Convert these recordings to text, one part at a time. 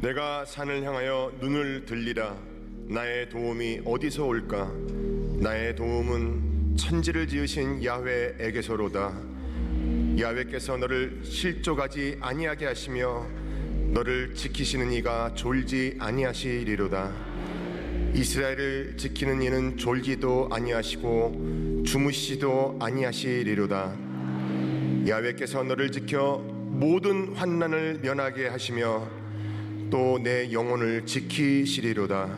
내가 산을 향하여 눈을 들리라. 나의 도움이 어디서 올까? 나의 도움은 천지를 지으신 야훼에게서로다. 야훼께서 너를 실족하지 아니하게 하시며 너를 지키시는 이가 졸지 아니하시리로다. 이스라엘을 지키는 이는 졸지도 아니하시고 주무시지도 아니하시리로다. 야훼께서 너를 지켜 모든 환난을 면하게 하시며 또 내 영혼을 지키시리로다.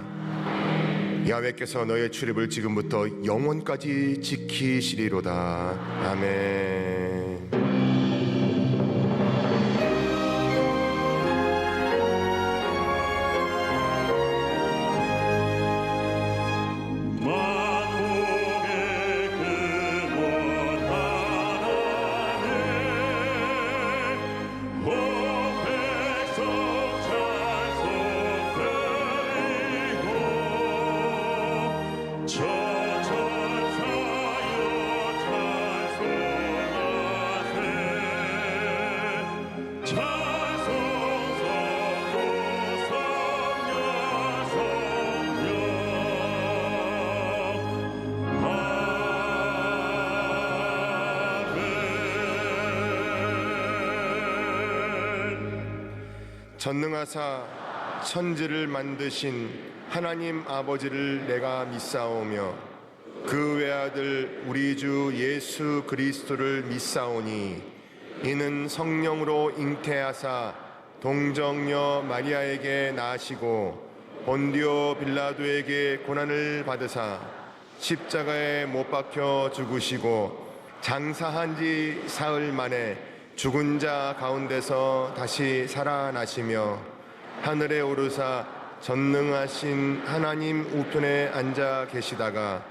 야훼께서 너의 출입을 지금부터 영원까지 지키시리로다. 아멘. 전능하사 천지를 만드신 하나님 아버지를 내가 믿사오며 그 외아들 우리 주 예수 그리스도를 믿사오니 이는 성령으로 잉태하사 동정녀 마리아에게 나시고 본디오 빌라도에게 고난을 받으사 십자가에 못 박혀 죽으시고 장사한 지 사흘 만에 죽은 자 가운데서 다시 살아나시며 하늘에 오르사 전능하신 하나님 우편에 앉아 계시다가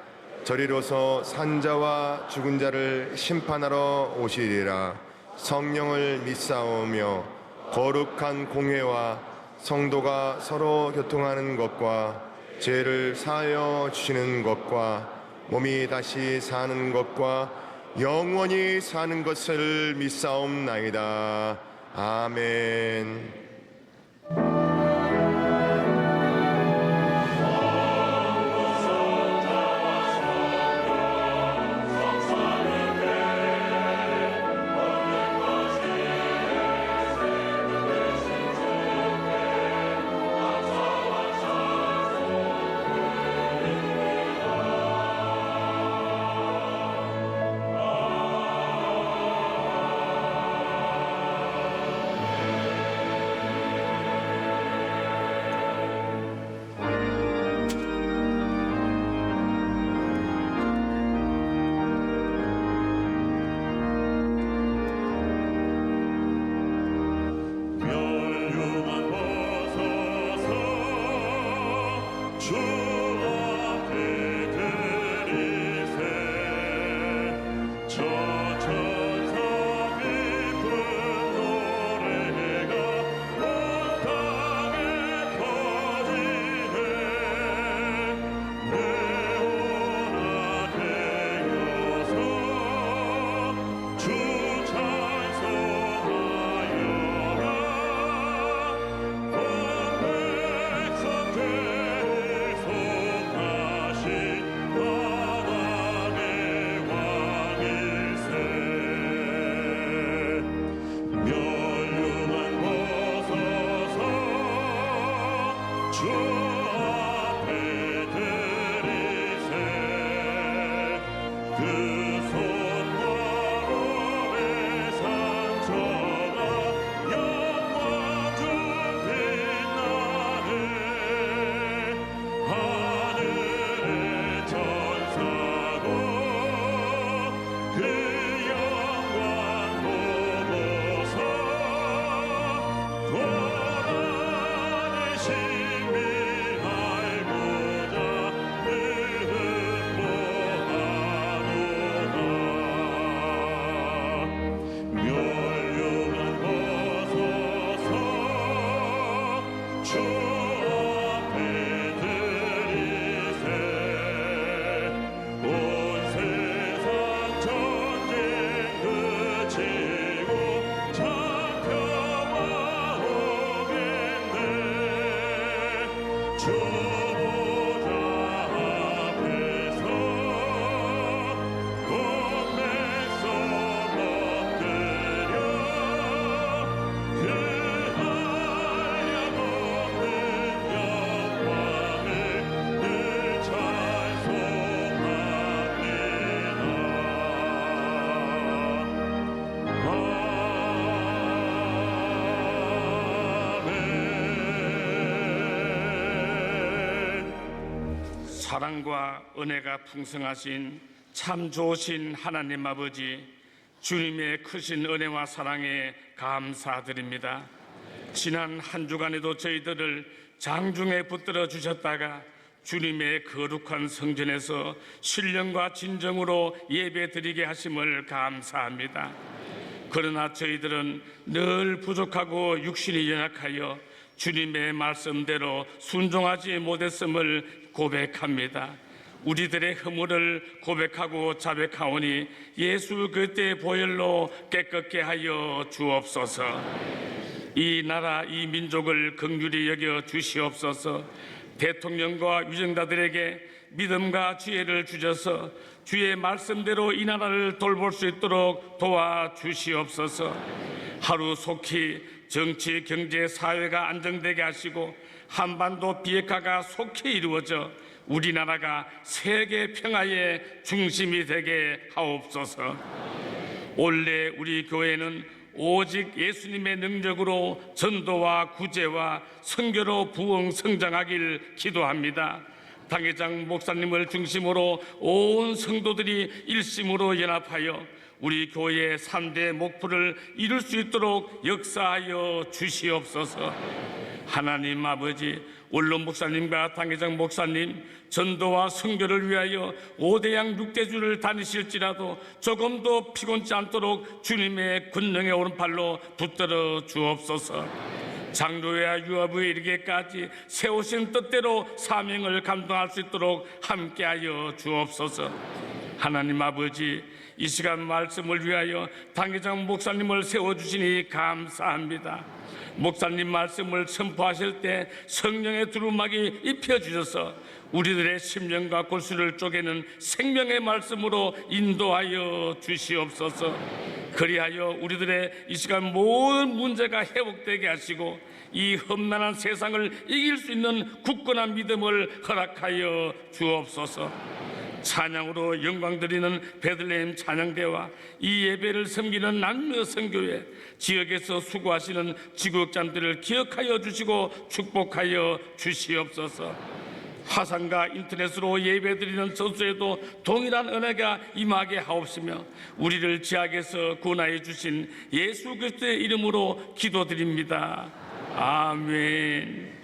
저리로서 산자와 죽은 자를 심판하러 오시리라. 성령을 믿사오며 거룩한 공회와 성도가 서로 교통하는 것과 죄를 사하여 주시는 것과 몸이 다시 사는 것과 영원히 사는 것을 믿사옵나이다. 아멘. 사랑과 은혜가 풍성하신 참 좋으신 하나님 아버지, 주님의 크신 은혜와 사랑에 감사드립니다. 지난 한 주간에도 저희들을 장중에 붙들어 주셨다가 주님의 거룩한 성전에서 신령과 진정으로 예배드리게 하심을 감사합니다. 그러나 저희들은 늘 부족하고 육신이 연약하여 주님의 말씀대로 순종하지 못했음을 고백합니다. 우리들의 허물을 고백하고 자백하오니 예수 그리스도의 보혈로 깨끗게 하여 주옵소서. 이 나라 이 민족을 긍휼히 여겨 주시옵소서. 대통령과 위정자들에게 믿음과 지혜를 주셔서 주의 말씀대로 이 나라를 돌볼 수 있도록 도와주시옵소서. 하루 속히 정치, 경제, 사회가 안정되게 하시고 한반도 비핵화가 속히 이루어져 우리나라가 세계 평화의 중심이 되게 하옵소서. 올해 우리 교회는 오직 예수님의 능력으로 전도와 구제와 선교로 부흥 성장하길 기도합니다. 당회장 목사님을 중심으로 온 성도들이 일심으로 연합하여 우리 교회의 3대 목표를 이룰 수 있도록 역사하여 주시옵소서. 하나님 아버지, 원로 목사님과 당회장 목사님 전도와 선교를 위하여 5대양 6대주를 다니실지라도 조금도 피곤치 않도록 주님의 군능의 오른팔로 붙들어 주옵소서. 장로회와 유아부에 이르기까지 세우신 뜻대로 사명을 감당할 수 있도록 함께하여 주옵소서. 하나님 아버지, 이 시간 말씀을 위하여 당회장 목사님을 세워주시니 감사합니다. 목사님 말씀을 선포하실 때 성령의 두루마기 입혀주셔서 우리들의 심령과 골수를 쪼개는 생명의 말씀으로 인도하여 주시옵소서. 그리하여 우리들의 이 시간 모든 문제가 회복되게 하시고 이 험난한 세상을 이길 수 있는 굳건한 믿음을 허락하여 주옵소서. 찬양으로 영광 드리는 베들레헴 찬양대와 이 예배를 섬기는 남녀 선교회, 지역에서 수고하시는 지구역장들을 기억하여 주시고 축복하여 주시옵소서. 화상과 인터넷으로 예배드리는 전수에도 동일한 은혜가 임하게 하옵시며 우리를 지악에서 구원하여 주신 예수 그리스도의 이름으로 기도드립니다. 아멘.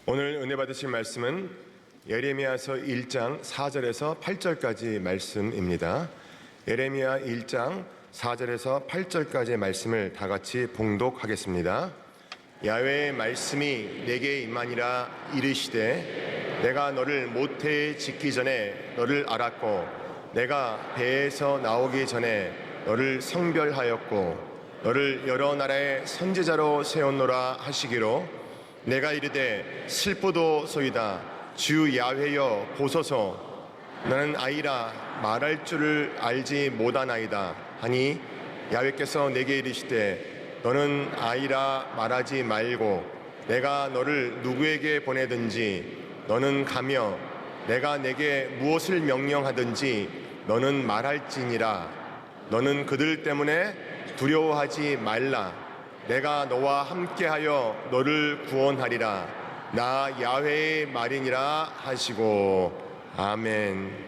오늘 은혜 받으실 말씀은 예레미야서 1장 4절에서 8절까지 말씀입니다. 예레미야 1장 4절에서 8절까지의 말씀을 다 같이 봉독하겠습니다. 야훼의 말씀이 내게 임하니라. 이르시되 내가 너를 모태에 짓기 전에 너를 알았고 내가 배에서 나오기 전에 너를 성별하였고 너를 여러 나라의 선지자로 세웠노라 하시기로 내가 이르되 슬프도소이다. 주 야훼여 보소서. 나는 아이라 말할 줄을 알지 못하나이다 하니 야훼께서 내게 이르시되 너는 아이라 말하지 말고 내가 너를 누구에게 보내든지 너는 가며 내가 내게 무엇을 명령하든지 너는 말할지니라. 너는 그들 때문에 두려워하지 말라. 내가 너와 함께하여 너를 구원하리라. 나 야훼의 말이니라 하시고. 아멘.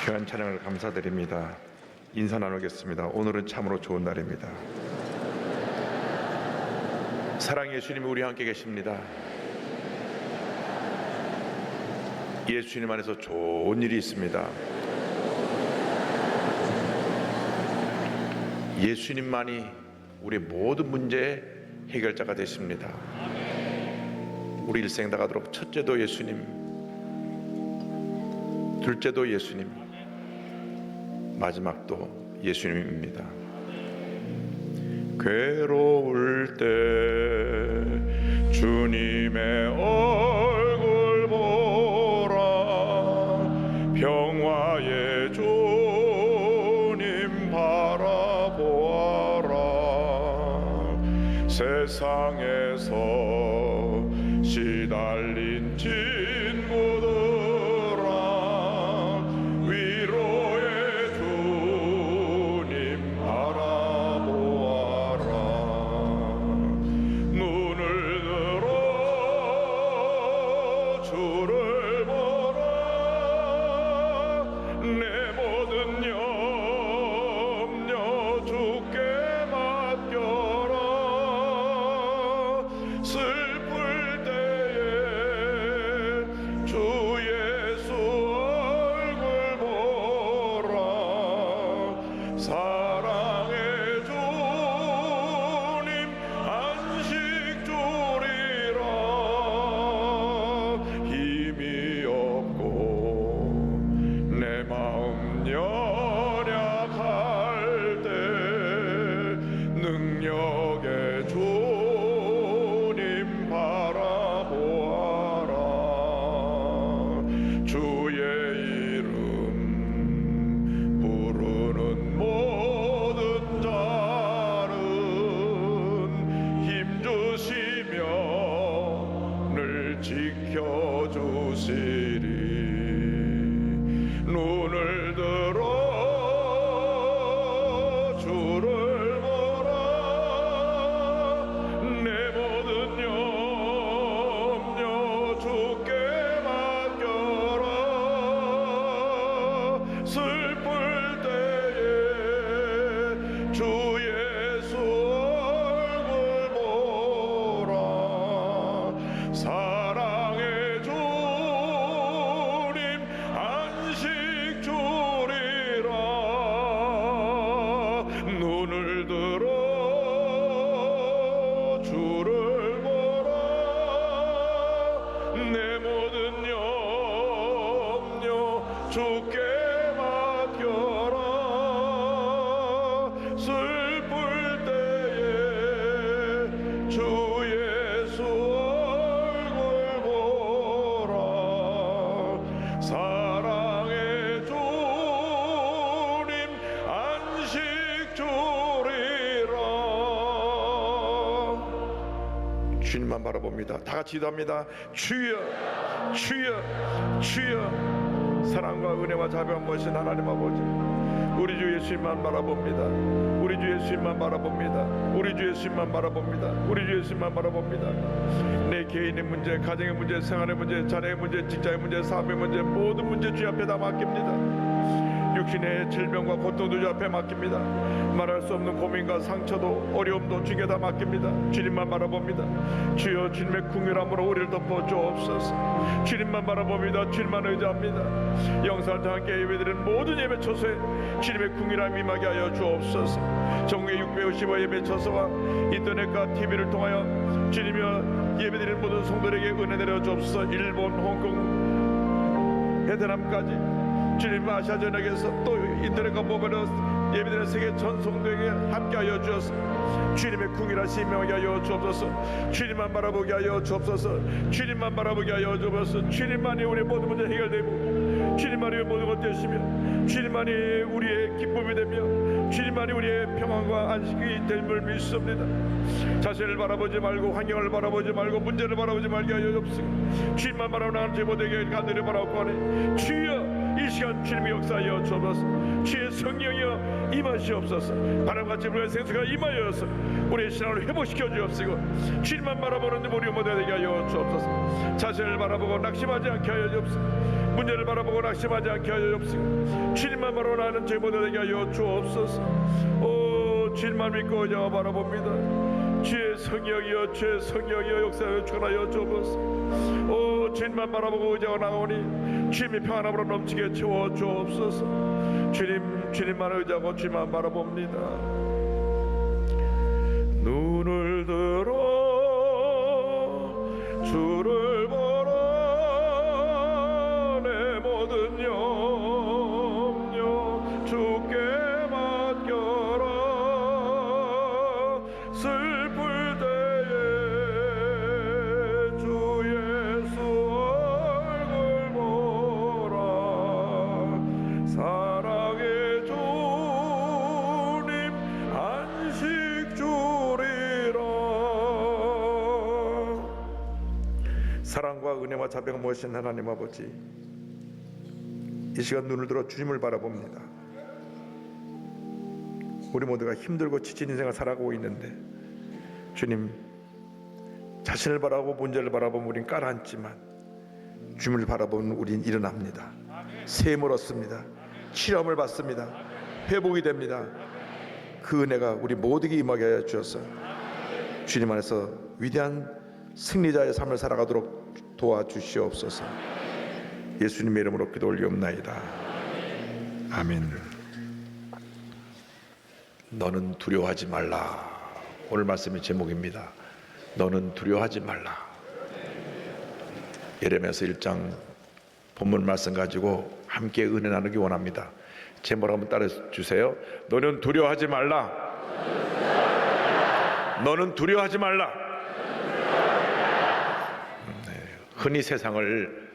귀한 찬양을 감사드립니다. 인사 나누겠습니다. 오늘은 참으로 좋은 날입니다. 사랑의 예수님이 우리 함께 계십니다. 예수님 안에서 좋은 일이 있습니다. 예수님만이 우리 모든 문제의 해결자가 되십니다. 우리 일생 다가도록 첫째도 예수님, 둘째도 예수님, 마지막도 예수님입니다. 괴로울 때 주님의 얼굴 보라, 평화의 주님 바라보아라. 세상에서 시달린 친구들아, 위로의 주님 바라보아라. 눈을 들어 주를 보라, 내 모든 염려 주께 맡겨라. 슬플 때에 주 예수 얼굴 보라. 사랑의 주님 안식 주리라. 힘이 없고 내 마음 연약할 때 능력의 주님 바라보아라. 주의 이름 부르는 모든 자는 힘주시며 늘 지켜주시리. 눈을 들어 주를 보라, 내 모든 염려 주께 맡겨라. 슬플 때에 주 예수 얼굴 보라. 사랑의 주님 안식 주리라. 눈을 들어 주를 보라, 내 모든 염려 주께 맡겨라. 슬플 때에 주 예수 얼굴 보라. 사랑의 주님 안식 주리라. 주님만 바라봅니다. 다 같이 기도합니다. 주여, 주여, 주여. 사랑과 은혜와 자비와 모신 하나님 아버지, 우리 주 예수님만 바라봅니다. 우리 주 예수님만 바라봅니다. 우리 주 예수님만 바라봅니다. 우리 주 예수님만 바라봅니다. 내 개인의 문제, 가정의 문제, 생활의 문제, 자녀의 문제, 직장의 문제, 사업의 문제, 모든 문제 주 앞에 다 맡깁니다. 육신의 질병과 고통도 주 앞에 맡깁니다. 말할 수 없는 고민과 상처도 어려움도 주께 다 맡깁니다. 주님만 바라봅니다. 주여, 주님의 궁휼함으로 우리를 덮어 주옵소서. 주님만 바라봅니다. 주님만 의지합니다. 영상을 함께 예배드리는 모든 예배 처소에 주님의 궁휼함 임하게 하여 주옵소서. 전국의 655 예배 처소와 인터넷과 TV를 통하여 주님이여 예배드리는 모든 성도들에게 은혜 내려 주옵소서. 일본, 홍콩, 베트남까지 주님 아시아 전역에서 또 인터넷과 모바일로 예배드리는 세계 전 성도에게 함께하여 주옵소서. 주님의 궁일하심 임하게 하여 주옵소서. 주님만 바라보게 하여 주옵소서. 주님만 바라보게 하여 주옵소서. 주님만이 우리의 모든 문제 해결되고, 주님만이 우리의 모든 것 되시며, 주님만이 우리의 기쁨이 되며, 주님만이 우리의 평안과 안식이 될 줄 믿습니다. 자신을 바라보지 말고, 환경을 바라보지 말고, 문제를 바라보지 말게 하여 주옵소서. 주님만 바라보는 하나님 제보되게 간절히 바라옵고 하니, 주여 이 시간 주님의 역사하여 주옵소서. 주의 성령이여 임하시옵소서. 바람같이 불어의 생수가 임하여서 우리의 신앙을 회복시켜 주옵시고 주님만 바라보는 우리 모두 되게 하여 주옵소서. 자신을 바라보고 낙심하지 않게 하여 주옵소서. 문제를 바라보고 낙심하지 않게 하여 주옵시고 주님만 바라보는 저희 모두 되게 하여 주옵소서. 오 주님만 믿고 의지하고 바라봅니다. 주의 성령이여 주의 성령이여 역사하여 주하여 주옵소서. 오 주님만 바라보고 의지하고 나오니 주님의 평안함으로 넘치게 채워 주옵소서. 주님만 의지하고 주님만 바라봅니다. 눈을 들어 주를 보라. 내 모든 염려 주께 맡겨라. 슬플 때에 주 예수 얼굴 보라. 사랑의 주님 안식 주리라. 사랑과 은혜와 자비가 무엇인 하나님 아버지, 이 시간 눈을 들어 주님을 바라봅니다. 우리 모두가 힘들고 지친 인생을 살아가고 있는데 주님, 자신을 바라보고 문제를 바라보면 우린 깔아앉지만 주님을 바라보면 우린 일어납니다. 셈을 얻습니다. 치료함을 받습니다. 회복이 됩니다. 그 은혜가 우리 모두에게 임하게 하여 주셔서 주님 안에서 위대한 승리자의 삶을 살아가도록 도와주시옵소서. 예수님의 이름으로 기도 올리옵나이다. 아멘. 너는 두려워하지 말라. 오늘 말씀의 제목입니다. 너는 두려워하지 말라. 예레미야서 1장 본문 말씀 가지고 함께 은혜 나누기 원합니다. 제목 한번 따라 주세요. 너는 두려워하지 말라. 너는 두려워하지 말라. 흔히 세상을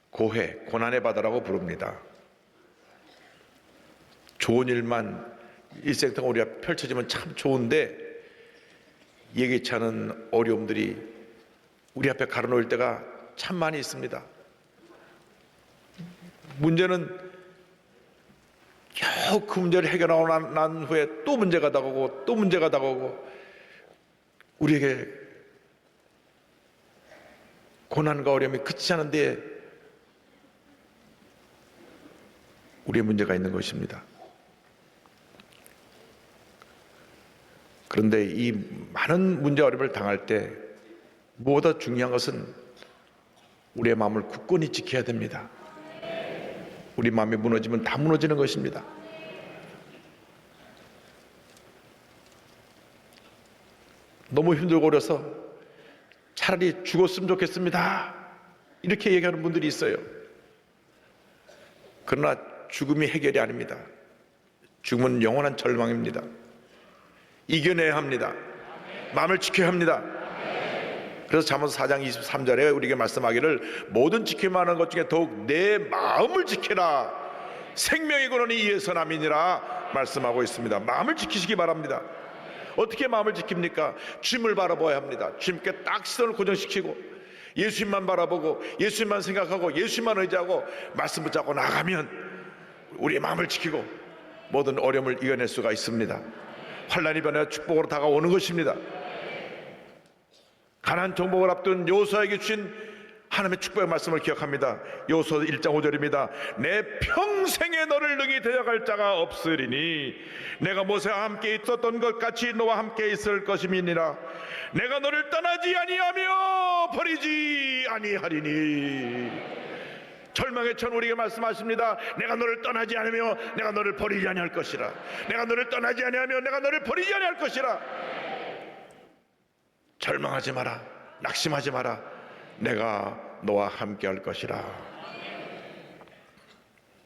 고해, 고난의 바다라고 부릅니다. 좋은 일만 일생 동안 우리가 펼쳐지면 참 좋은데 예기치 않은 어려움들이 우리 앞에 가로놓일 때가 참 많이 있습니다. 문제는 겨우 그 문제를 해결하고 난 후에 또 문제가 다가오고 또 문제가 다가오고 우리에게 고난과 어려움이 그치지 않은데 우리의 문제가 있는 것입니다. 그런데 이 많은 문제 어려움을 당할 때 무엇보다 중요한 것은 우리의 마음을 굳건히 지켜야 됩니다. 우리 마음이 무너지면 다 무너지는 것입니다. 너무 힘들고 어려서 차라리 죽었으면 좋겠습니다. 이렇게 얘기하는 분들이 있어요. 그러나 죽음이 해결이 아닙니다. 죽음은 영원한 절망입니다. 이겨내야 합니다. 마음을 지켜야 합니다. 그래서 잠언서 4장 23절에 우리에게 말씀하기를 모든 지켜만 하는 것 중에 더욱 내 마음을 지켜라. 생명의 근원이 이에서 남이니라 말씀하고 있습니다. 마음을 지키시기 바랍니다. 어떻게 마음을 지킵니까? 주님을 바라봐야 합니다. 주님께 딱 시선을 고정시키고 예수님만 바라보고 예수님만 생각하고 예수님만 의지하고 말씀 붙잡고 나가면 우리의 마음을 지키고 모든 어려움을 이겨낼 수가 있습니다. 환난이 변하여 축복으로 다가오는 것입니다. 가나안 정복을 앞둔 여호수아에게 주신 하나님의 축복의 말씀을 기억합니다. 여호수아 1장 5절입니다. 내 평생에 너를 능히 데려갈 자가 없으리니 내가 모세와 함께 있었던 것 같이 너와 함께 있을 것임이니라. 내가 너를 떠나지 아니하며 버리지 아니하리니. 절망의 천 우리에게 말씀하십니다. 내가 너를 떠나지 않으며 내가 너를 버리지 아니할 것이라. 내가 너를 떠나지 아니하며 내가 너를 버리지 아니할 것이라. 절망하지 마라. 낙심하지 마라. 내가 너와 함께 할 것이라.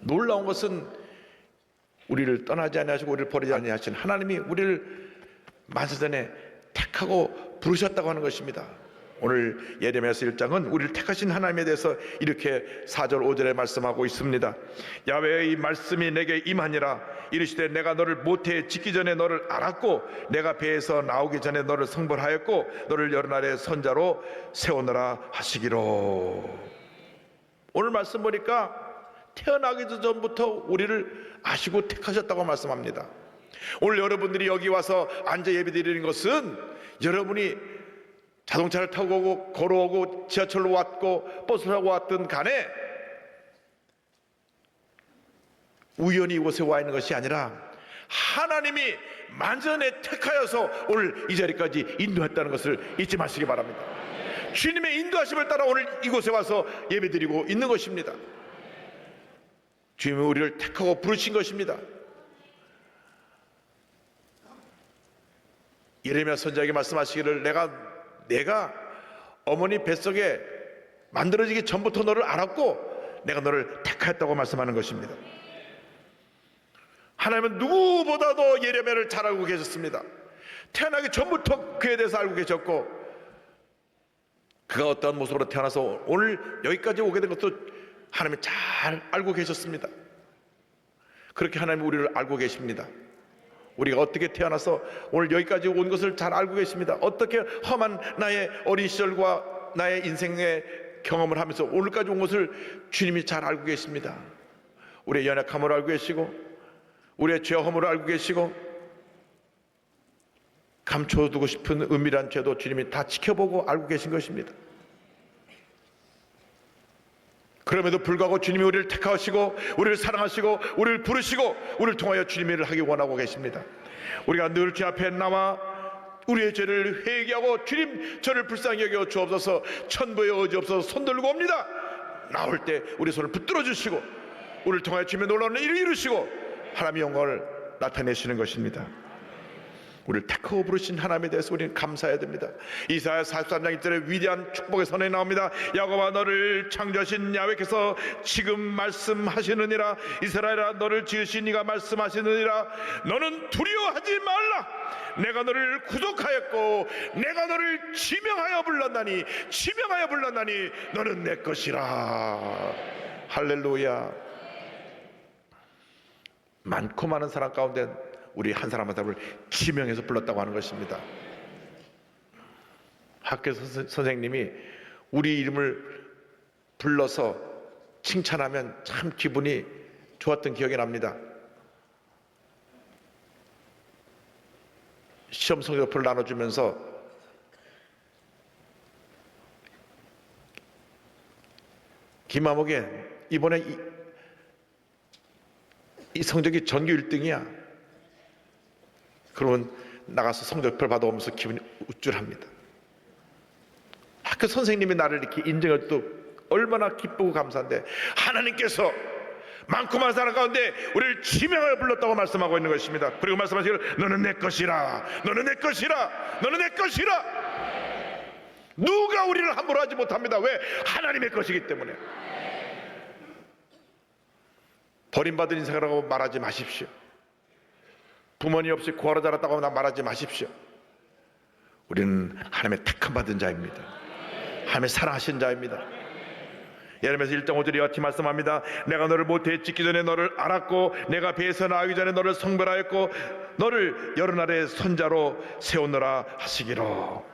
놀라운 것은 우리를 떠나지 아니하시고 우리를 버리지 아니하신 하나님이 우리를 만세전에 택하고 부르셨다고 하는 것입니다. 오늘 예레미야서 1장은 우리를 택하신 하나님에 대해서 이렇게 4절 5절에 말씀하고 있습니다. 야훼의 이 말씀이 내게 임하니라. 이르시되 내가 너를 모태에 짓기 전에 너를 알았고 내가 배에서 나오기 전에 너를 성벌하였고 너를 여러 날의 선자로 세우느라 하시기로. 오늘 말씀 보니까 태어나기도 전부터 우리를 아시고 택하셨다고 말씀합니다. 오늘 여러분들이 여기 와서 앉아 예배드리는 것은 여러분이 자동차를 타고 오고 걸어오고 지하철로 왔고 버스를 타고 왔든 간에 우연히 이곳에 와 있는 것이 아니라 하나님이 만전에 택하여서 오늘 이 자리까지 인도했다는 것을 잊지 마시기 바랍니다. 주님의 인도하심을 따라 오늘 이곳에 와서 예배드리고 있는 것입니다. 주님이 우리를 택하고 부르신 것입니다. 예레미야 선지자에게 말씀하시기를 내가 어머니 뱃속에 만들어지기 전부터 너를 알았고 내가 너를 택하였다고 말씀하는 것입니다. 하나님은 누구보다도 예레미야를 잘 알고 계셨습니다. 태어나기 전부터 그에 대해서 알고 계셨고 그가 어떠한 모습으로 태어나서 오늘 여기까지 오게 된 것도 하나님이 잘 알고 계셨습니다. 그렇게 하나님이 우리를 알고 계십니다. 우리가 어떻게 태어나서 오늘 여기까지 온 것을 잘 알고 계십니다. 어떻게 험한 나의 어린 시절과 나의 인생의 경험을 하면서 오늘까지 온 것을 주님이 잘 알고 계십니다. 우리의 연약함을 알고 계시고 우리의 죄 허물을 알고 계시고 감춰두고 싶은 은밀한 죄도 주님이 다 지켜보고 알고 계신 것입니다. 그럼에도 불구하고 주님이 우리를 택하시고 우리를 사랑하시고 우리를 부르시고 우리를 통하여 주님의 일을 하기 원하고 계십니다. 우리가 늘 주 앞에 나와 우리의 죄를 회개하고 주님 저를 불쌍히 여겨 주옵소서 천부의 의지 없어서 손 들고 옵니다. 나올 때 우리 손을 붙들어 주시고 우리를 통하여 주님의 놀라운 일을 이루시고 하나님의 영광을 나타내시는 것입니다. 우리를 택하고 부르신 하나님에 대해서 우리는 감사해야 됩니다. 이사야 43장 1절에 위대한 축복의 선언이 나옵니다. 야곱아 너를 창조하신 야훼께서 지금 말씀하시느니라. 이스라엘아 너를 지으신 이가 말씀하시느니라. 너는 두려워하지 말라. 내가 너를 구속하였고 내가 너를 지명하여 불렀나니 너는 내 것이라. 할렐루야. 많고 많은 사람 가운데 우리 한 사람 한 사람을 지명해서 불렀다고 하는 것입니다. 학교 선생님이 우리 이름을 불러서 칭찬하면 참 기분이 좋았던 기억이 납니다. 시험 성적표를 나눠주면서 김아목에 이번에 이 성적이 전교 1등이야. 그러면 나가서 성적표를 받아오면서 기분이 우쭐합니다. 학교 선생님이 나를 이렇게 인정할 때 얼마나 기쁘고 감사한데 하나님께서 많고 많은 사람 가운데 우리를 지명하여 불렀다고 말씀하고 있는 것입니다. 그리고 말씀하시기를 너는 내 것이라. 너는 내 것이라. 너는 내 것이라. 누가 우리를 함부로 하지 못합니다. 왜? 하나님의 것이기 때문에. 버림받은 인생이라고 말하지 마십시오. 부모님 없이 구하러 자랐다고 말하지 마십시오. 우리는 하나님의 택함 받은 자입니다. 하나님의 사랑하신 자입니다. 예레미야서 1장 5절에 이와 같이 말씀합니다. 내가 너를 모태에 짓기 전에 너를 알았고 내가 배에서 나오기 전에 너를 성별하였고 너를 여러 나라의 선자로 세우노라 하시기로.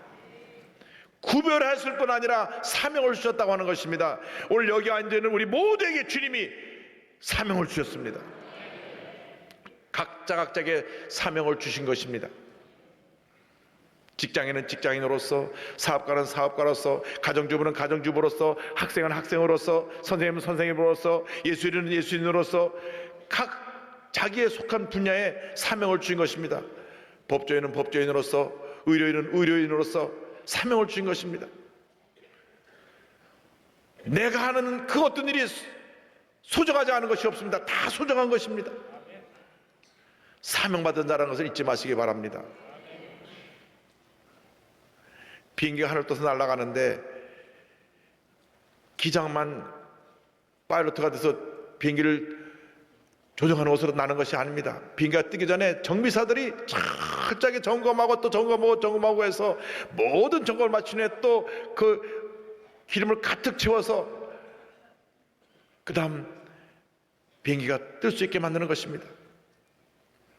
구별하였을 뿐 아니라 사명을 주셨다고 하는 것입니다. 오늘 여기 앉아있는 우리 모두에게 주님이 사명을 주셨습니다. 각자에게 사명을 주신 것입니다. 직장인은 직장인으로서, 사업가는 사업가로서, 가정주부는 가정주부로서, 학생은 학생으로서, 선생님은 선생님으로서, 예수인은 예수인으로서 각 자기에 속한 분야에 사명을 주신 것입니다. 법조인은 법조인으로서, 의료인은 의료인으로서 사명을 주신 것입니다. 내가 하는 그 어떤 일이 소중하지 않은 것이 없습니다. 다 소중한 것입니다. 사명받은 자라는 것을 잊지 마시기 바랍니다. 비행기가 하늘 떠서 날아가는데 기장만 파일럿가 돼서 비행기를 조종하는 것으로 나는 것이 아닙니다. 비행기가 뜨기 전에 정비사들이 철저하게 점검하고 또 점검하고 해서 모든 점검을 마친 후에 또 그 기름을 가득 채워서 그 다음 비행기가 뜰 수 있게 만드는 것입니다.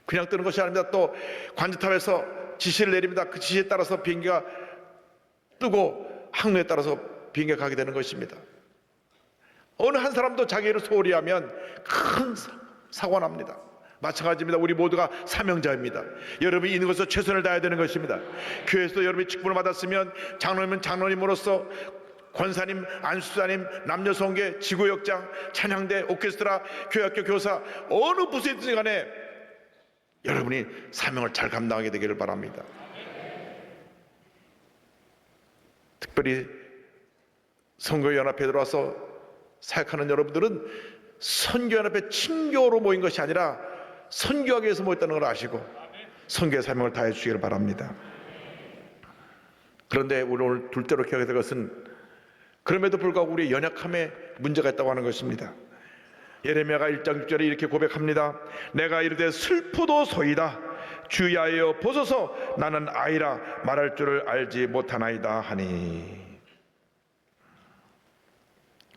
그냥 뜨는 것이 아닙니다. 또 관제탑에서 지시를 내립니다. 그 지시에 따라서 비행기가 뜨고 항로에 따라서 비행기가 가게 되는 것입니다. 어느 한 사람도 자기를 소홀히 하면 큰 사고가 납니다. 마찬가지입니다. 우리 모두가 사명자입니다. 여러분이 있는 곳에서 최선을 다해야 되는 것입니다. 교회에서 여러분이 직분을 받았으면 장로님은 장로님으로서, 권사님, 안수사님, 남녀송계, 지구역장, 찬양대, 오케스트라, 교회학교 교사, 어느 부서에 있든 간에 여러분이 사명을 잘 감당하게 되기를 바랍니다. 특별히 선교연합회에 들어와서 사역하는 여러분들은 선교연합회 친교로 모인 것이 아니라 선교하기 위해서 모였다는 걸 아시고 선교의 사명을 다해 주시기를 바랍니다. 그런데 우리 오늘 둘째로 기억해야 될 것은 그럼에도 불구하고 우리의 연약함에 문제가 있다고 하는 것입니다. 예레미야가 1장 6절에 이렇게 고백합니다. 내가 이르되 슬프도소이다. 주야여 보소서 나는 아이라 말할 줄을 알지 못하나이다 하니.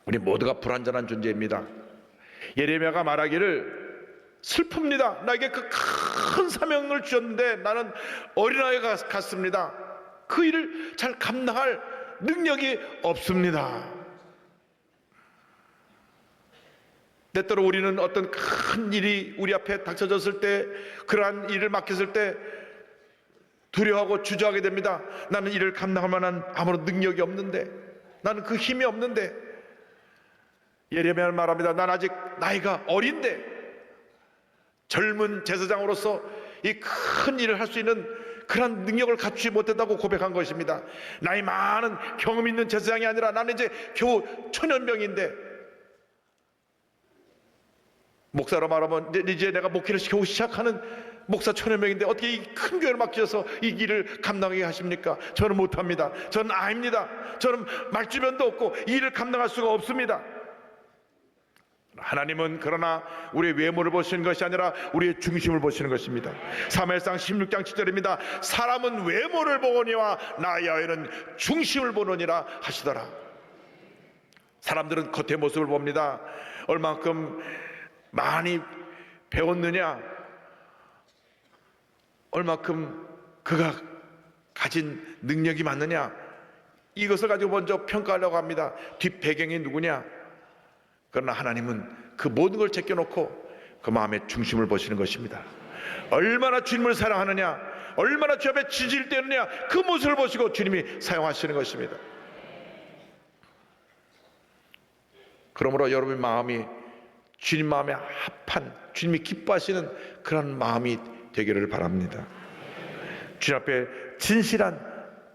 우리 모두가 불완전한 존재입니다. 예레미야가 말하기를 슬픕니다. 나에게 그 큰 사명을 주셨는데 나는 어린아이 같습니다. 그 일을 잘 감당할 능력이 없습니다. 때때로 우리는 어떤 큰 일이 우리 앞에 닥쳐졌을 때, 그러한 일을 맡겼을 때 두려워하고 주저하게 됩니다. 나는 이를 감당할 만한 아무런 능력이 없는데, 나는 그 힘이 없는데. 예레미야는 말합니다. 난 아직 나이가 어린데 젊은 제사장으로서 이 큰 일을 할 수 있는 그런 능력을 갖추지 못했다고 고백한 것입니다. 나이 많은 경험 있는 제사장이 아니라 나는 이제 겨우 초년병인데, 목사로 말하면 이제 내가 목회를 겨우 시작하는 목사 초년병인데 어떻게 이 큰 교회를 맡기셔서 이 일을 감당하게 하십니까? 저는 못합니다. 저는 아닙니다. 저는 말주변도 없고 이 일을 감당할 수가 없습니다. 하나님은 그러나 우리의 외모를 보시는 것이 아니라 우리의 중심을 보시는 것입니다. 사무엘상 16장 7절입니다. 사람은 외모를 보거니와 나 야훼는 중심을 보느니라 하시더라. 사람들은 겉의 모습을 봅니다. 얼만큼 많이 배웠느냐, 얼만큼 그가 가진 능력이 많느냐, 이것을 가지고 먼저 평가하려고 합니다. 뒷 배경이 누구냐. 그러나 하나님은 그 모든 걸 제껴놓고 그 마음의 중심을 보시는 것입니다. 얼마나 주님을 사랑하느냐, 얼마나 주 앞에 지질 때느냐, 그 모습을 보시고 주님이 사용하시는 것입니다. 그러므로 여러분의 마음이 주님 마음에 합한, 주님이 기뻐하시는 그런 마음이 되기를 바랍니다. 주님 앞에 진실한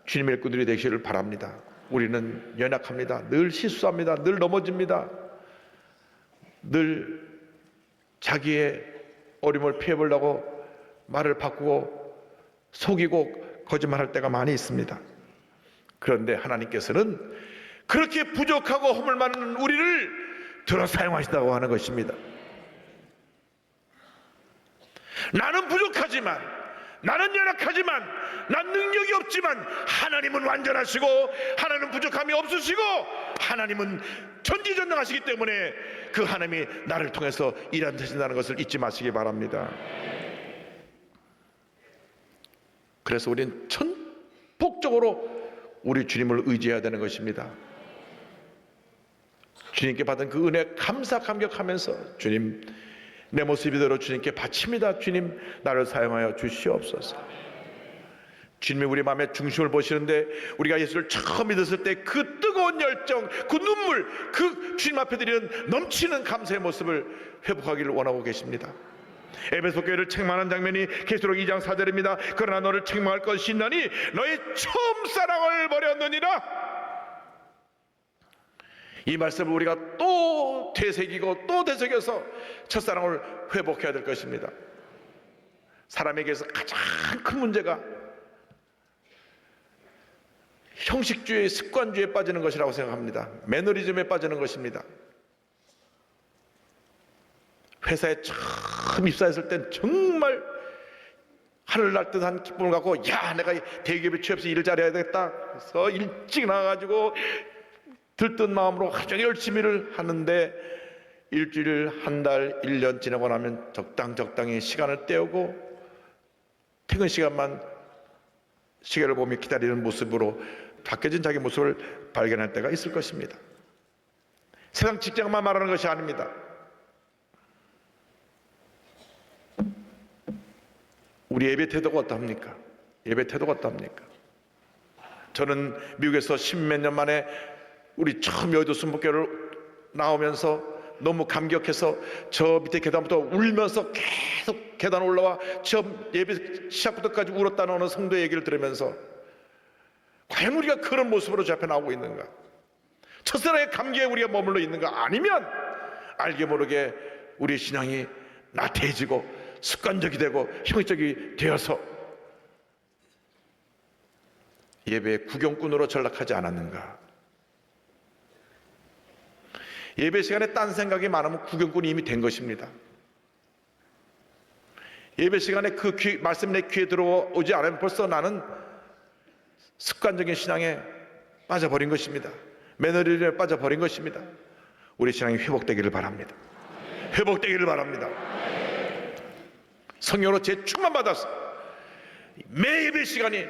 주님의 일꾼들이 되시기를 바랍니다. 우리는 연약합니다. 늘 실수합니다. 늘 넘어집니다. 늘 자기의 어림을 피해보려고 말을 바꾸고 속이고 거짓말할 때가 많이 있습니다. 그런데 하나님께서는 그렇게 부족하고 허물 많은 우리를 들어 사용하신다고 하는 것입니다. 나는 부족하지만, 나는 연약하지만, 난 능력이 없지만 하나님은 완전하시고 하나님은 부족함이 없으시고 하나님은 전지전능하시기 때문에 그 하나님이 나를 통해서 일하신다는 것을 잊지 마시기 바랍니다. 그래서 우리는 전폭적으로 우리 주님을 의지해야 되는 것입니다. 주님께 받은 그 은혜 감사 감격하면서 주님, 내 모습 이대로 주님께 바칩니다. 주님, 나를 사용하여 주시옵소서. 주님이 우리 마음의 중심을 보시는데, 우리가 예수를 처음 믿었을 때 그 뜨거운 열정, 그 눈물, 그 주님 앞에 드리는 넘치는 감사의 모습을 회복하기를 원하고 계십니다. 에베소 교회를 책망하는 장면이 계시록 2장 4절입니다. 그러나 너를 책망할 것이 있나니 너의 처음 사랑을 버렸느니라. 이 말씀을 우리가 또 되새기고 또 되새겨서 첫사랑을 회복해야 될 것입니다. 사람에게서 가장 큰 문제가 형식주의, 습관주의에 빠지는 것이라고 생각합니다. 매너리즘에 빠지는 것입니다. 회사에 처음 입사했을 땐 정말 하늘 날 듯한 기쁨을 갖고, 야, 내가 대기업에 취업해서 일을 잘해야 되겠다. 그래서 일찍 나가가지고 들뜬 마음으로 하루 종일 열심히 일을 하는데, 일주일, 한 달, 1년 지나고 나면 적당히 시간을 때우고 퇴근 시간만 시계를 보며 기다리는 모습으로 바뀌어진 자기 모습을 발견할 때가 있을 것입니다. 세상 직장만 말하는 것이 아닙니다. 우리 예배 태도가 어떠합니까? 예배 태도가 어떠합니까? 저는 미국에서 10몇 년 만에 우리 처음 여의도 순복교를 나오면서 너무 감격해서 저 밑에 계단부터 울면서 계속 계단 올라와 처음 예배 시작부터까지 울었다는 어느 성도의 얘기를 들으면서 과연 우리가 그런 모습으로 저 앞에 나오고 있는가? 첫사랑의 감기에 우리가 머물러 있는가? 아니면 알게 모르게 우리의 신앙이 나태해지고 습관적이 되고 형식적이 되어서 예배의 구경꾼으로 전락하지 않았는가? 예배 시간에 딴 생각이 많으면 구경꾼이 이미 된 것입니다. 예배 시간에 그 말씀이 내 귀에 들어오지 않으면 벌써 나는 습관적인 신앙에 빠져버린 것입니다. 매너리즘에 빠져버린 것입니다. 우리 신앙이 회복되기를 바랍니다. 회복되기를 바랍니다. 성령으로 재충만받아서 매 예배 시간이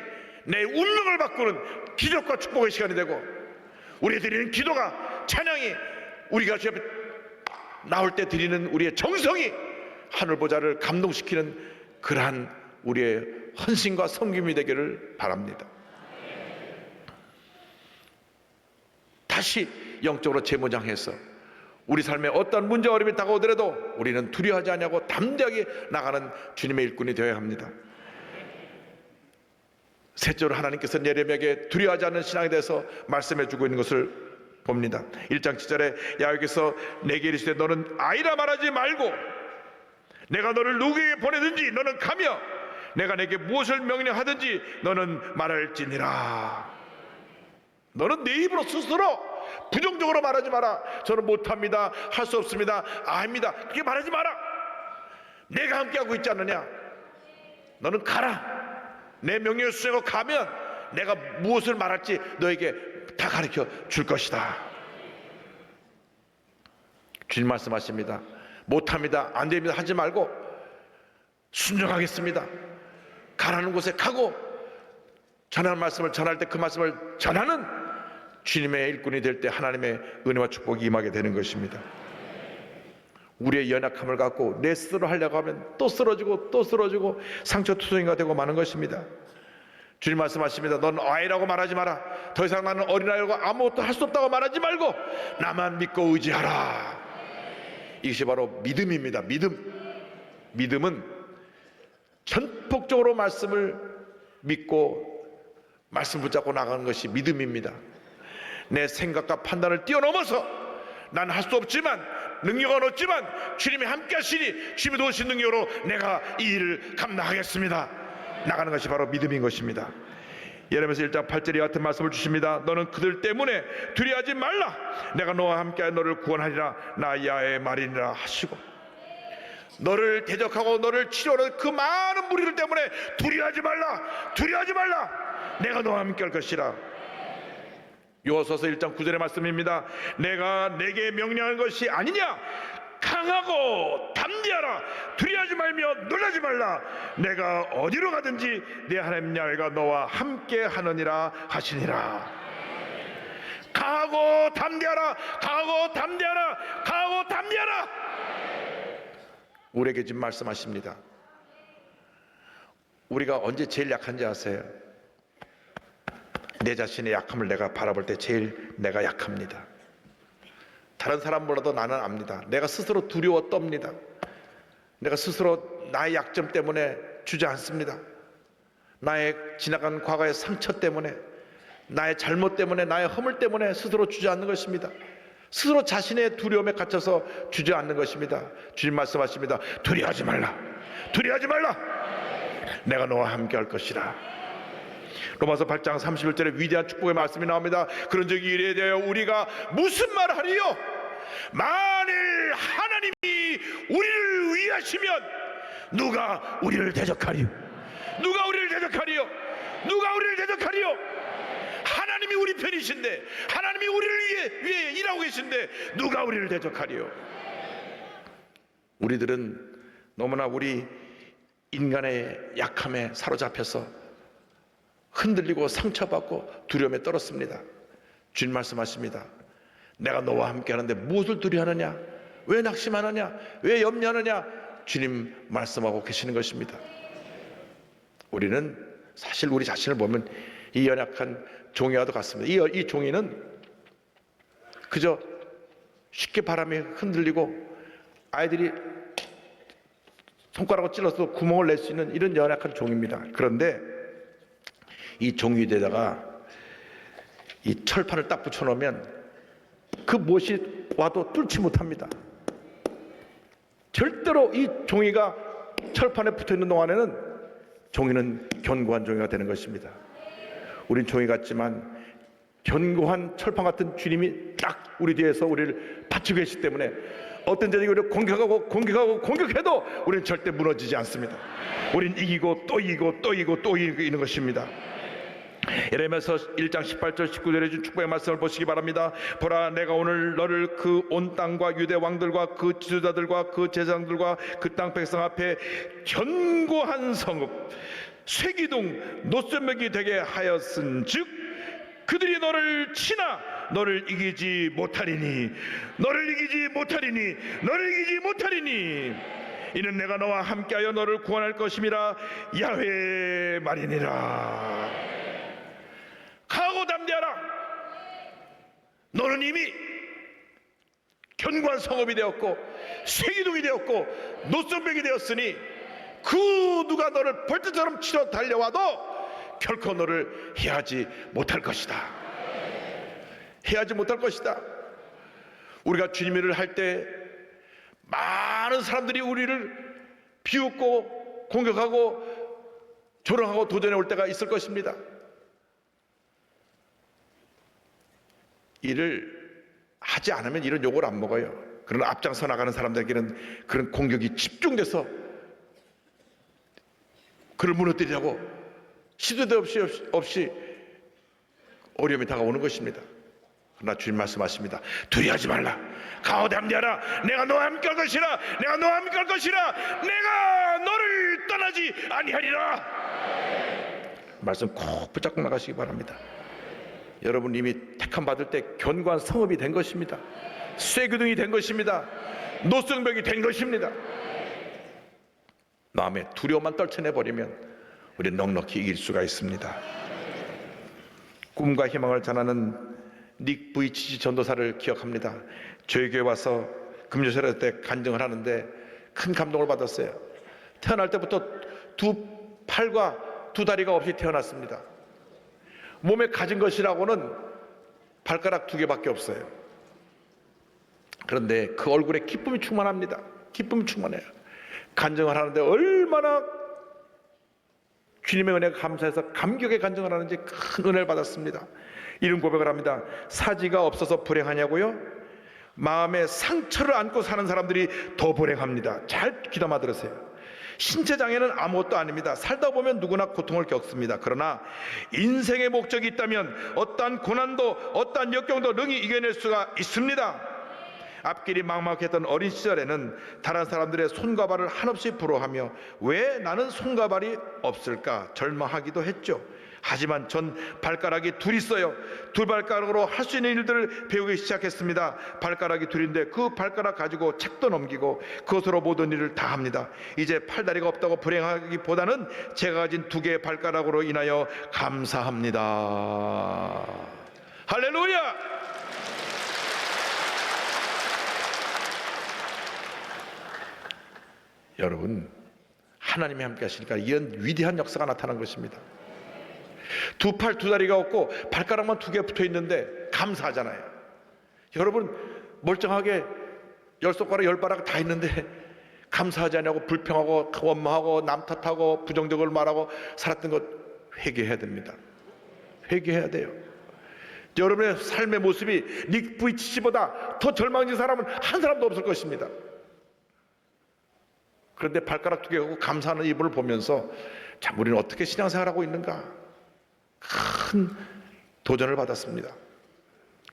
내 운명을 바꾸는 기적과 축복의 시간이 되고 우리 드리는 기도가 찬양이 우리가 주 앞에 나올 때 드리는 우리의 정성이 하늘 보좌를 감동시키는 그러한 우리의 헌신과 섬김이 되기를 바랍니다. 다시 영적으로 재무장해서 우리 삶에 어떤 문제 어려움이 다가오더라도 우리는 두려워하지 않냐고 담대하게 나가는 주님의 일꾼이 되어야 합니다. 셋째로 하나님께서 예레미야에게 두려워하지 않는 신앙에 대해서 말씀해 주고 있는 것을 봅니다. 1장 7절에 야훼께서 내게 이르시되 너는 아이라 말하지 말고 내가 너를 누구에게 보내든지 너는 가며 내가 내게 무엇을 명령하든지 너는 말할지니라. 너는 내 입으로 스스로 부정적으로 말하지 마라. 저는 못합니다, 할 수 없습니다, 아닙니다, 그렇게 말하지 마라. 내가 함께하고 있지 않느냐. 너는 가라. 내 명령을 수행하고 가면 내가 무엇을 말할지 너에게 다 가르쳐 줄 것이다. 주님 말씀하십니다. 못합니다, 안 됩니다 하지 말고 순종하겠습니다. 가라는 곳에 가고 전하는 말씀을 전할 때 그 말씀을 전하는 주님의 일꾼이 될 때 하나님의 은혜와 축복이 임하게 되는 것입니다. 우리의 연약함을 갖고 내 스스로 하려고 하면 또 쓰러지고 또 쓰러지고 상처투성이가 되고 마는 것입니다. 주님 말씀하십니다. 넌 아이라고 말하지 마라. 더 이상 나는 어린아이라고 아무것도 할 수 없다고 말하지 말고 나만 믿고 의지하라. 이것이 바로 믿음입니다. 믿음은 전폭적으로 말씀을 믿고 말씀 붙잡고 나가는 것이 믿음입니다. 내 생각과 판단을 뛰어넘어서 난 할 수 없지만 능력은 없지만 주님이 함께 하시니 주님이 도우신 능력으로 내가 이 일을 감당하겠습니다. 나가는 것이 바로 믿음인 것입니다. 예레미야서 1장 8절에 같은 말씀을 주십니다. 너는 그들 때문에 두려워하지 말라. 내가 너와 함께 너를 구원하리라. 나 야훼의 말이니라 하시고 너를 대적하고 너를 치료하는 그 많은 무리들 때문에 두려워하지 말라. 두려워하지 말라. 내가 너와 함께 할 것이라. 요호서서 1장 9절의 말씀입니다. 내가 내게 명령한 것이 아니냐. 강하고 담대하라. 두려워하지 말며 놀라지 말라. 내가 어디로 가든지 내 하나님 야훼가 너와 함께 하느니라 하시니라. 강하고 담대하라. 강하고 담대하라. 강하고 담대하라. 우리에게 지금 말씀하십니다. 우리가 언제 제일 약한지 아세요? 내 자신의 약함을 내가 바라볼 때 제일 내가 약합니다. 다른 사람보다도 나는 압니다. 내가 스스로 두려워 떱니다. 내가 스스로 나의 약점 때문에 주저앉습니다. 나의 지나간 과거의 상처 때문에, 나의 잘못 때문에, 나의 허물 때문에 스스로 주저앉는 것입니다. 스스로 자신의 두려움에 갇혀서 주저앉는 것입니다. 주님 말씀하십니다. 두려워하지 말라. 두려워하지 말라. 내가 너와 함께 할 것이라. 로마서 8장 31절에 위대한 축복의 말씀이 나옵니다. 그런즉 이에 대하여 우리가 무슨 말을 하리요? 만일 하나님이 우리를 위하시면 누가 우리를 대적하리요? 누가 우리를 대적하리요? 누가 우리를 대적하리요? 하나님이 우리 편이신데, 하나님이 우리를 위해 일하고 계신데 누가 우리를 대적하리요? 우리들은 너무나 우리 인간의 약함에 사로잡혀서 흔들리고 상처받고 두려움에 떨었습니다. 주님 말씀하십니다. 내가 너와 함께 하는데 무엇을 두려워하느냐? 왜 낙심하느냐? 왜 염려하느냐? 주님 말씀하고 계시는 것입니다. 우리는 사실 우리 자신을 보면 이 연약한 종이와도 같습니다. 이 종이는 그저 쉽게 바람에 흔들리고 아이들이 손가락으로 찔러서 구멍을 낼 수 있는 이런 연약한 종입니다. 그런데 이 종이에다가 이 철판을 딱 붙여놓으면 그 무엇이 와도 뚫지 못합니다. 절대로 이 종이가 철판에 붙어있는 동안에는 종이는 견고한 종이가 되는 것입니다. 우린 종이 같지만 견고한 철판 같은 주님이 딱 우리 뒤에서 우리를 받치고 계시기 때문에 어떤 자들이 우리를 공격해도 우리는 절대 무너지지 않습니다. 우린 이기고 또 이기고 또 이기고 또 이기는 것입니다. 예레미야서 1장 18절 19절에 준 축복의 말씀을 보시기 바랍니다. 보라, 내가 오늘 너를 그 온 땅과 유대 왕들과 그 지도자들과 그 제사장들과 그 땅 백성 앞에 견고한 성읍 쇠기둥 노쇠벽이 되게 하였은즉 그들이 너를 치나 너를 이기지 못하리니 이는 내가 너와 함께하여 너를 구원할 것임이라 야훼 말이니라. 강하고 담대하라. 너는 이미 견고한 성읍이 되었고 쇠기둥이 되었고 노선벽이 되었으니 그 누가 너를 벌떼처럼 치러 달려와도 결코 너를 해하지 못할 것이다. 우리가 주님 일을 할 때 많은 사람들이 우리를 비웃고 공격하고 조롱하고 도전해 올 때가 있을 것입니다. 일을 하지 않으면 이런 욕을 안 먹어요. 그러나 앞장서 나가는 사람들에게는 그런 공격이 집중돼서 그를 무너뜨리려고 시도도 없이 어려움이 다가오는 것입니다. 그러나 주님 말씀하십니다. 두려워하지 말라. 강하고 담대하라. 내가 너와 함께 할 것이라. 내가 너를 떠나지 아니하리라. 말씀 꼭 붙잡고 나가시기 바랍니다. 여러분 이미 택함 받을 때 견고한 성읍이 된 것입니다. 쇠기둥이 된 것입니다. 노성벽이 된 것입니다. 마음에 두려움만 떨쳐내버리면 우리는 넉넉히 이길 수가 있습니다. 꿈과 희망을 전하는 닉 부이치치 전도사를 기억합니다. 저희 교회 와서 금요일 때 간증을 하는데 큰 감동을 받았어요. 태어날 때부터 두 팔과 두 다리가 없이 태어났습니다. 몸에 가진 것이라고는 발가락 2개밖에 없어요. 그런데 그 얼굴에 기쁨이 충만합니다. 기쁨이 충만해요. 간증을 하는데 얼마나 주님의 은혜가 감사해서 감격의 간증을 하는지 큰 은혜를 받았습니다. 이런 고백을 합니다. 사지가 없어서 불행하냐고요? 마음에 상처를 안고 사는 사람들이 더 불행합니다. 잘 귀담아 들으세요. 신체 장애는 아무것도 아닙니다. 살다 보면 누구나 고통을 겪습니다. 그러나 인생의 목적이 있다면 어떠한 고난도 어떠한 역경도 능히 이겨낼 수가 있습니다. 앞길이 막막했던 어린 시절에는 다른 사람들의 손과 발을 한없이 부러워하며 왜 나는 손과 발이 없을까 절망하기도 했죠. 하지만 전 발가락이 둘 있어요. 두 발가락으로 할 수 있는 일들을 배우기 시작했습니다. 발가락이 둘인데 그 발가락 가지고 책도 넘기고 그것으로 모든 일을 다 합니다. 이제 팔다리가 없다고 불행하기보다는 제가 가진 2개의 발가락으로 인하여 감사합니다. 할렐루야! 여러분, 하나님이 함께 하시니까 이런 위대한 역사가 나타난 것입니다. 2팔 2다리가 없고 발가락만 2개 붙어 있는데 감사하잖아요. 여러분 멀쩡하게 10손가락 10발락 다 있는데 감사하지 않냐고 불평하고 원망하고 남 탓하고 부정적으로 말하고 살았던 것 회개해야 됩니다. 회개해야 돼요. 여러분의 삶의 모습이 닉 부이치치보다 더 절망진 사람은 한 사람도 없을 것입니다. 그런데 발가락 2개 갖고 감사하는 이분을 보면서 참 우리는 어떻게 신앙생활하고 있는가 큰 도전을 받았습니다.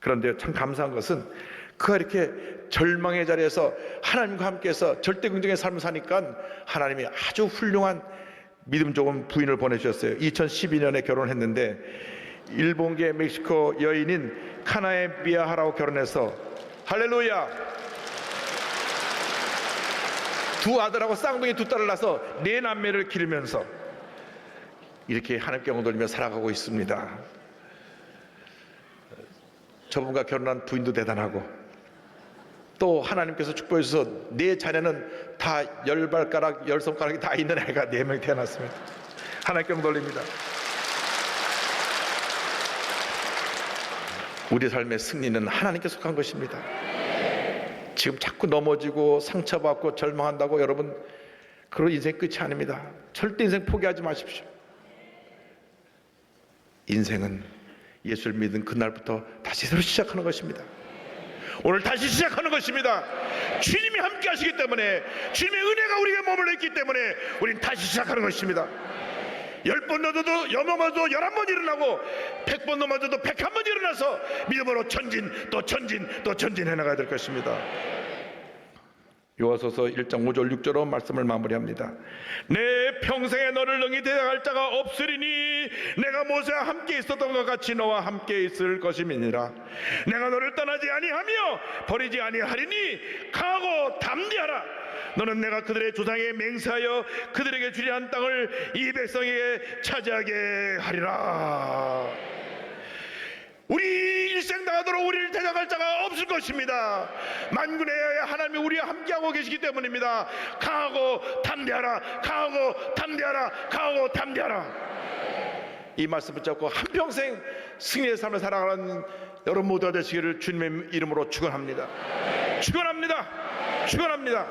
그런데 참 감사한 것은 그가 이렇게 절망의 자리에서 하나님과 함께해서 절대 긍정의 삶을 사니까 하나님이 아주 훌륭한 믿음 좋은 부인을 보내주셨어요. 2012년에 결혼했는데 일본계 멕시코 여인인 카나에 미야하라고 결혼해서 할렐루야, 두 아들하고 쌍둥이 두 딸을 낳아서 네 남매를 기르면서 이렇게 하나님께 영광 돌리며 살아가고 있습니다. 저분과 결혼한 부인도 대단하고, 또 하나님께서 축복해 주셔서 네 자녀는 다 10발가락 10손가락이 다 있는 애가 4명 태어났습니다. 하나님께 영광 돌립니다. 우리 삶의 승리는 하나님께 속한 것입니다. 지금 자꾸 넘어지고 상처받고 절망한다고 여러분, 그런 인생 끝이 아닙니다. 절대 인생 포기하지 마십시오. 인생은 예수를 믿은 그날부터 다시 새로 시작하는 것입니다. 오늘 다시 시작하는 것입니다. 주님이 함께 하시기 때문에, 주님의 은혜가 우리에게 머물러 있기 때문에 우리는 다시 시작하는 것입니다. 10번 넘어져도 11번 일어나고 100번 넘어져도 101번 일어나서 믿음으로 전진 또 전진 또 전진해 나가야 될 것입니다. 요하서서 1장 5절 6절로 말씀을 마무리합니다. 내 평생에 너를 능히 대항할 자가 없으리니 내가 모세와 함께 있었던 것 같이 너와 함께 있을 것임이니라. 내가 너를 떠나지 아니하며 버리지 아니하리니 강하고 담대하라. 너는 내가 그들의 조상에 맹세하여 그들에게 주리 한 땅을 이 백성에게 차지하게 하리라. 우리 일생 나가도록 우리를 대적할 자가 없을 것입니다. 만군의 하나님이 우리와 함께하고 계시기 때문입니다. 강하고 담대하라, 강하고 담대하라, 강하고 담대하라. 이 말씀 붙잡고 한평생 승리의 삶을 살아가는 여러분 모두가 되시기를 주님의 이름으로 축원합니다. 축원합니다. 축원합니다.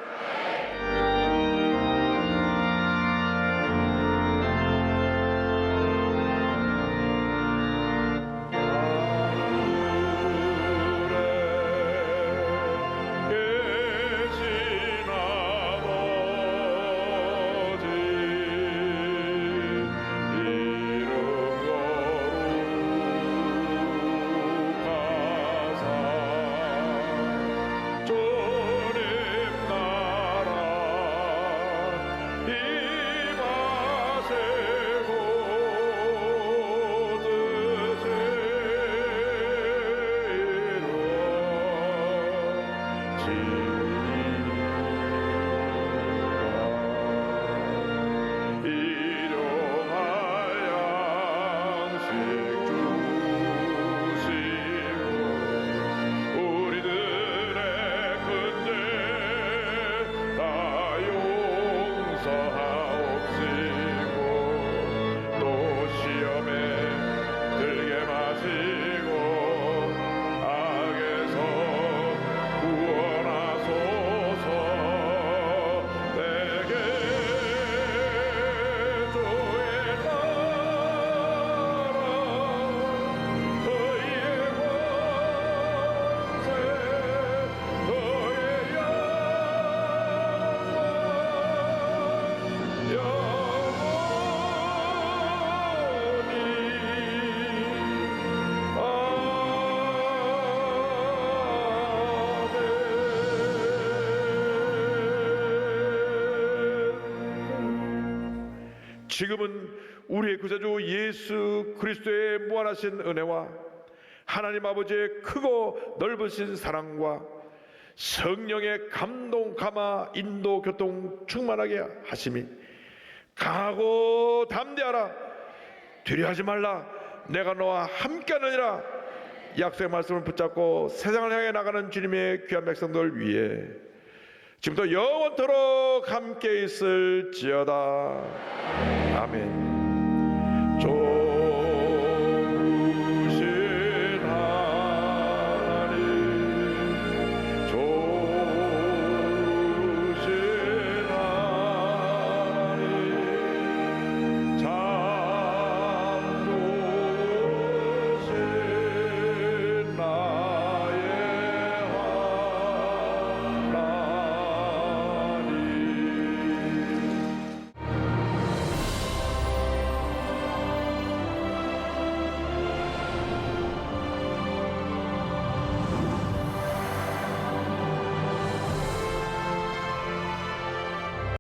지금은 우리의 구세주 예수 그리스도의 무한하신 은혜와 하나님 아버지의 크고 넓으신 사랑과 성령의 감동, 감화, 인도, 교통 충만하게 하심이 강하고 담대하라, 두려워하지 말라, 내가 너와 함께하느니라 약속의 말씀을 붙잡고 세상을 향해 나가는 주님의 귀한 백성들 위해 지금부터 영원토록 함께 있을지어다. 아멘.